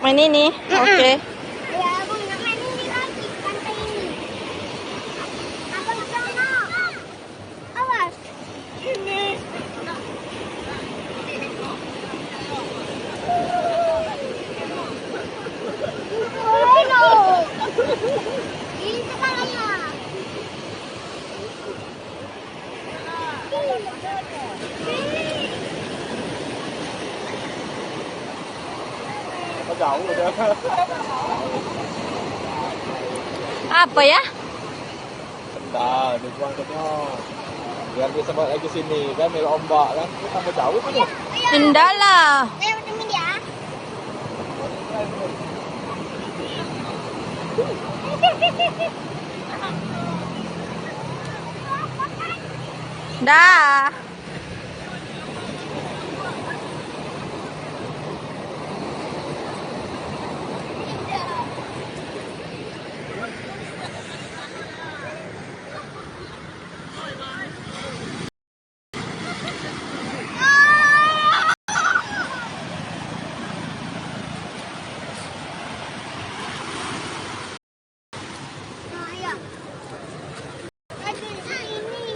Main ini? Oke. Ya, abang nak main ini lagi, pantai ini. Abang sana. Awas. Ini. Hello. Ini sekalanya. Jauh udah. Apa ya? Bentar, dibuangnya. Biar bisa balik lagi sini kan, mil ombak kan. Itu tambah jauh kan ya? Enggak lah. Ayo temen ya. Dah. Ayo. Lagi ini.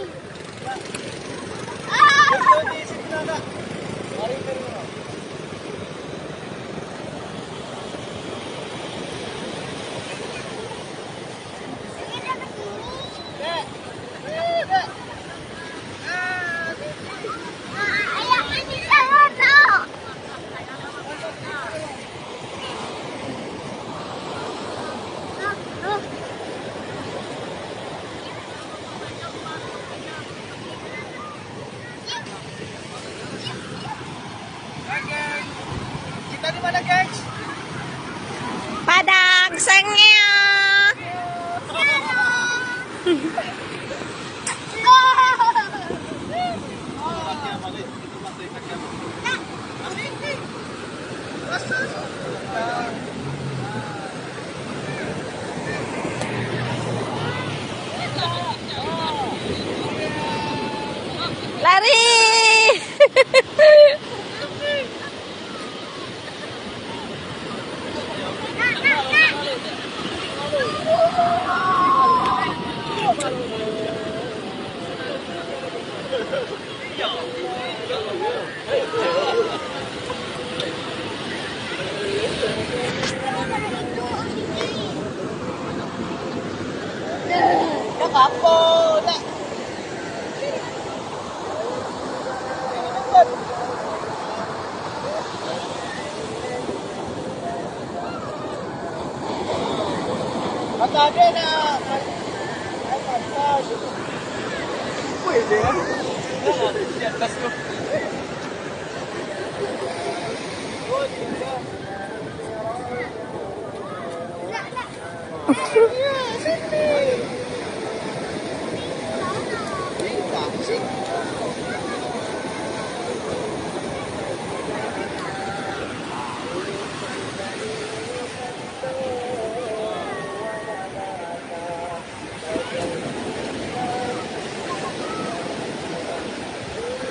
Kita di mana, guys? Padang sengnya. Lari. Mata ada nak. Wih, dia. Di atas tu. Nak.